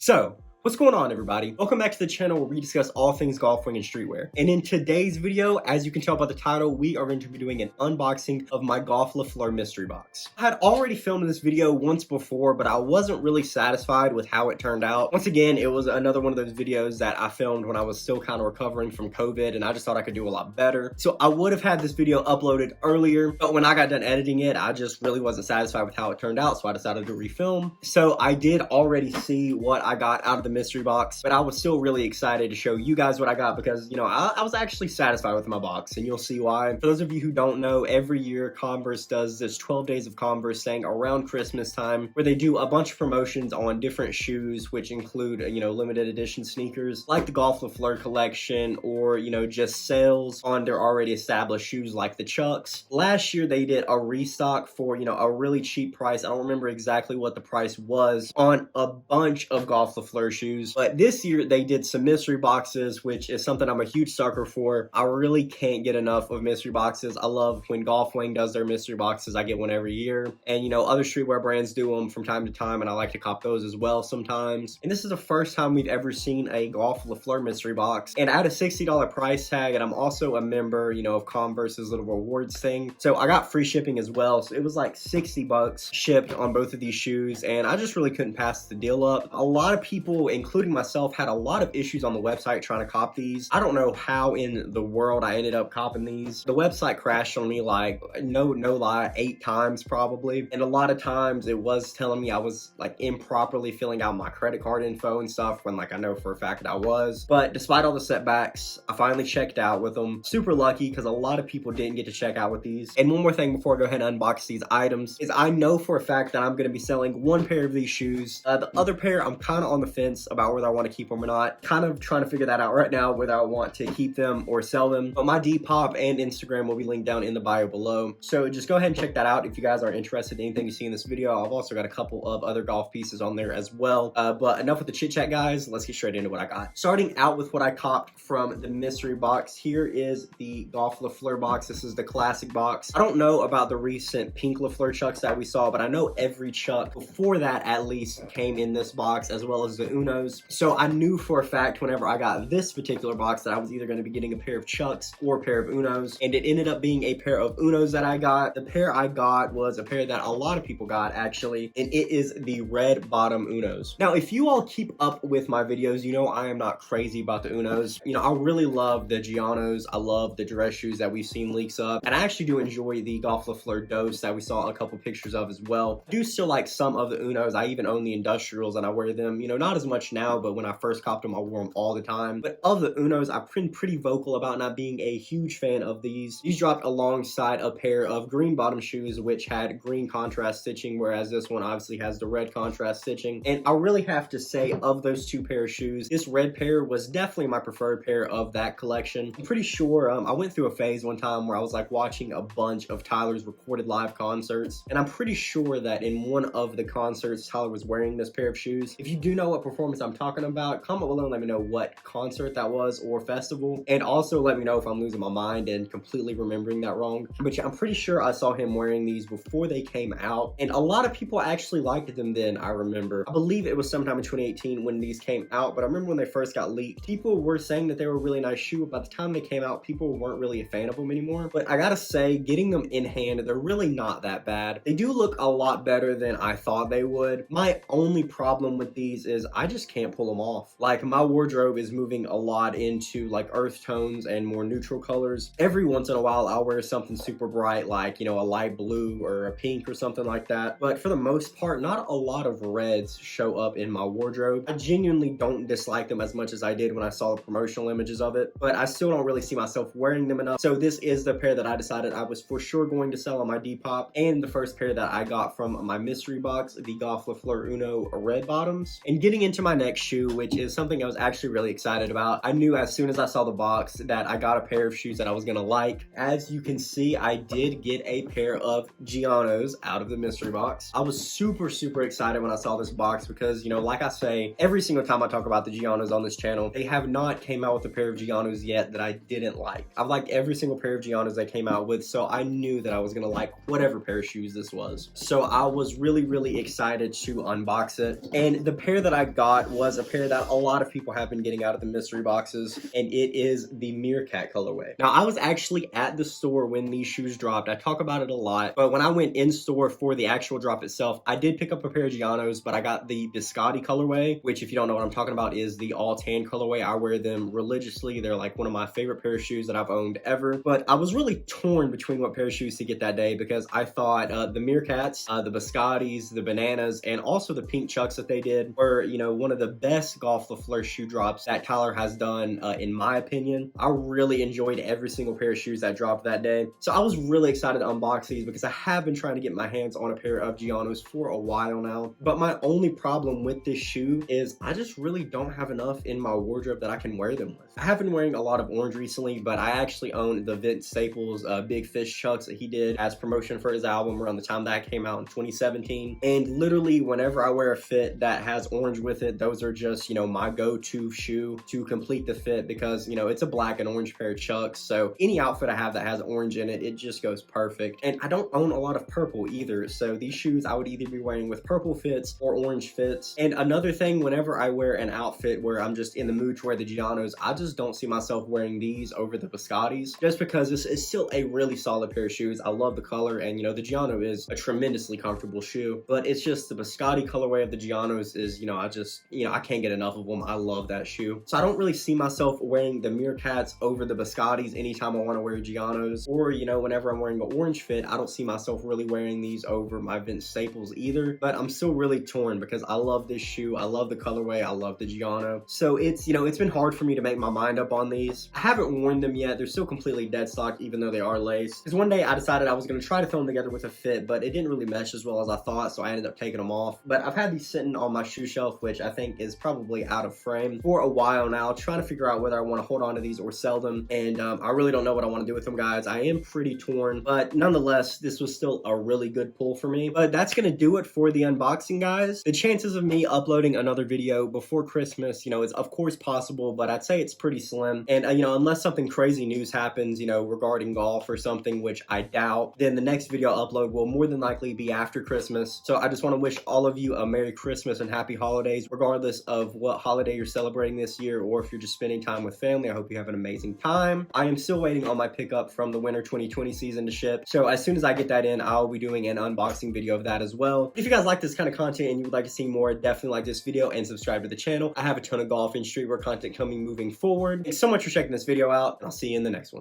So, what's going on, everybody? Welcome back to the channel where we discuss all things golf, wing, and streetwear. And in today's video, as you can tell by the title, we are going to be doing an unboxing of my Golf le FLEUR mystery box. I had already filmed this video once before, but I wasn't really satisfied with how it turned out. Once again, it was another one of those videos that I filmed when I was still kind of recovering from COVID, and I just thought I could do a lot better. So I would have had this video uploaded earlier, but when I got done editing it, I just really wasn't satisfied with how it turned out, so I decided to refilm. So I did already see what I got out of the mystery box, but I was still really excited to show you guys what I got because, you know, I was actually satisfied with my box, and you'll see why. For those of you who don't know, every year Converse does this 12 Days of Converse thing around Christmas time where they do a bunch of promotions on different shoes, which include, you know, limited edition sneakers like the Golf le FLEUR collection, or, you know, just sales on their already established shoes like the Chucks. Last year they did a restock for, you know, a really cheap price. I don't remember exactly what the price was on a bunch of Golf le FLEUR shoes. But this year they did some mystery boxes, which is something I'm a huge sucker for. I really can't get enough of mystery boxes. I love when Golf Wang does their mystery boxes. I get one every year. And, you know, other streetwear brands do them from time to time, and I like to cop those as well sometimes. And this is the first time we've ever seen a Golf le FLEUR mystery box. And I had a $60 price tag, and I'm also a member, you know, of Converse's little rewards thing. So I got free shipping as well. So it was like 60 bucks shipped on both of these shoes, and I just really couldn't pass the deal up. A lot of people, including myself, had a lot of issues on the website trying to cop these. I don't know how in the world I ended up copping these. The website crashed on me like, no lie, 8 times probably. And a lot of times it was telling me I was like improperly filling out my credit card info and stuff, when like I know for a fact that I was. But despite all the setbacks, I finally checked out with them. Super lucky because a lot of people didn't get to check out with these. And one more thing before I go ahead and unbox these items is I know for a fact that I'm going to be selling one pair of these shoes. The other pair, I'm kind of on the fence about whether I want to keep them or not. Kind of trying to figure that out right now, whether I want to keep them or sell them. But my Depop and Instagram will be linked down in the bio below. So just go ahead and check that out if you guys are interested in anything you see in this video. I've also got a couple of other golf pieces on there as well. But enough with the chit chat, guys. Let's get straight into what I got. Starting out with what I copped from the mystery box. Here is the Golf le FLEUR box. This is the classic box. I don't know about the recent pink le FLEUR Chucks that we saw, but I know every Chuck before that at least came in this box, as well as the Unos. So I knew for a fact whenever I got this particular box that I was either going to be getting a pair of Chucks or a pair of Unos, and it ended up being a pair of Unos that I got. The pair I got was a pair that a lot of people got actually, and it is the red bottom Unos. Now, if you all keep up with my videos, you know I am not crazy about the Unos. You know, I really love the Giannos. I love the dress shoes that we've seen leaks up, and I actually do enjoy the Golf le FLEUR Dose that we saw a couple pictures of as well. I do still like some of the Unos. I even own the Industrials, and I wear them, you know, not as much now, but when I first copped them, I wore them all the time. But of the Unos, I've been pretty vocal about not being a huge fan of these. These dropped alongside a pair of green bottom shoes, which had green contrast stitching, whereas this one obviously has the red contrast stitching. And I really have to say, of those two pair of shoes, this red pair was definitely my preferred pair of that collection. I'm pretty sure I went through a phase one time where I was like watching a bunch of Tyler's recorded live concerts, and I'm pretty sure that in one of the concerts Tyler was wearing this pair of shoes. If you do know what performance I'm talking about, comment below and let me know what concert that was or festival, and also let me know if I'm losing my mind and completely remembering that wrong. But yeah, I'm pretty sure I saw him wearing these before they came out, and a lot of people actually liked them then. I remember, I believe it was sometime in 2018 when these came out, but I remember when they first got leaked, people were saying that they were a really nice shoe. By the time they came out, people weren't really a fan of them anymore. But I gotta say, getting them in hand, they're really not that bad. They do look a lot better than I thought they would. My only problem with these is I just can't pull them off. Like, my wardrobe is moving a lot into like earth tones and more neutral colors. Every once in a while I'll wear something super bright, like, you know, a light blue or a pink or something like that. But for the most part, not a lot of reds show up in my wardrobe. I genuinely don't dislike them as much as I did when I saw the promotional images of it, but I still don't really see myself wearing them enough. So this is the pair that I decided I was for sure going to sell on my Depop, and the first pair that I got from my mystery box, the Golf le FLEUR Uno red bottoms. And getting into my next shoe, which is something I was actually really excited about. I knew as soon as I saw the box that I got a pair of shoes that I was gonna like. As you can see, I did get a pair of Giannos out of the mystery box. I was super excited when I saw this box because, you know, like I say, every single time I talk about the Giannos on this channel, they have not came out with a pair of Giannos yet that I didn't like. I've liked every single pair of Giannos they came out with, so I knew that I was gonna like whatever pair of shoes this was. So I was really excited to unbox it. And the pair that I got got was a pair that a lot of people have been getting out of the mystery boxes, and it is the Meerkat colorway. Now, I was actually at the store when these shoes dropped. I talk about it a lot, but when I went in store for the actual drop itself, I did pick up a pair of Giannos, but I got the Biscotti colorway, which if you don't know what I'm talking about is the all tan colorway. I wear them religiously. They're like one of my favorite pair of shoes that I've owned ever, but I was really torn between what pair of shoes to get that day because I thought the Meerkats, the Biscottis, the Bananas, and also the pink Chucks that they did were, you know, one of the best Golf le FLEUR shoe drops that Tyler has done, in my opinion. I really enjoyed every single pair of shoes that dropped that day. So I was really excited to unbox these because I have been trying to get my hands on a pair of Giannos for a while now. But my only problem with this shoe is I just really don't have enough in my wardrobe that I can wear them with. I have been wearing a lot of orange recently, but I actually own the Vince Staples Big Fish Chucks that he did as promotion for his album around the time that came out in 2017. And literally whenever I wear a fit that has orange with it, those are just, you know, my go-to shoe to complete the fit because, you know, it's a black and orange pair of Chucks. So any outfit I have that has orange in it, it just goes perfect. And I don't own a lot of purple either. So these shoes I would either be wearing with purple fits or orange fits. And another thing, whenever I wear an outfit where I'm just in the mood to wear the Giannos, I just don't see myself wearing these over the Biscottis just because this is still a really solid pair of shoes. I love the color and, you know, the Gianno is a tremendously comfortable shoe, but it's just the Biscotti colorway of the Giannos is, you know, I can't get enough of them. I love that shoe. So I don't really see myself wearing the Meerkats over the Biscottis anytime I want to wear Giannos, or, you know, whenever I'm wearing an orange fit, I don't see myself really wearing these over my Vince Staples either, but I'm still really torn because I love this shoe. I love the colorway. I love the Gianno. So it's, you know, it's been hard for me to make my mind up on these. I haven't worn them yet. They're still completely dead stock, even though they are lace. Because one day I decided I was going to try to throw them together with a fit, but it didn't really mesh as well as I thought, so I ended up taking them off. But I've had these sitting on my shoe shelf, which I think is probably out of frame for a while now, trying to figure out whether I want to hold on to these or sell them. And I really don't know what I want to do with them, guys. I am pretty torn, but nonetheless, this was still a really good pull for me. But that's going to do it for the unboxing, guys. The chances of me uploading another video before Christmas, you know, is of course possible, but I'd say it's pretty slim. And, you know, unless something crazy news happens, you know, regarding golf or something, which I doubt, then the next video I'll upload will more than likely be after Christmas. So I just want to wish all of you a Merry Christmas and Happy Holidays, regardless of what holiday you're celebrating this year, or if you're just spending time with family. I hope you have an amazing time. I am still waiting on my pickup from the winter 2020 season to ship. So as soon as I get that in, I'll be doing an unboxing video of that as well. If you guys like this kind of content and you would like to see more, definitely like this video and subscribe to the channel. I have a ton of golf and streetwear content coming moving forward. Thanks so much for checking this video out, and I'll see you in the next one.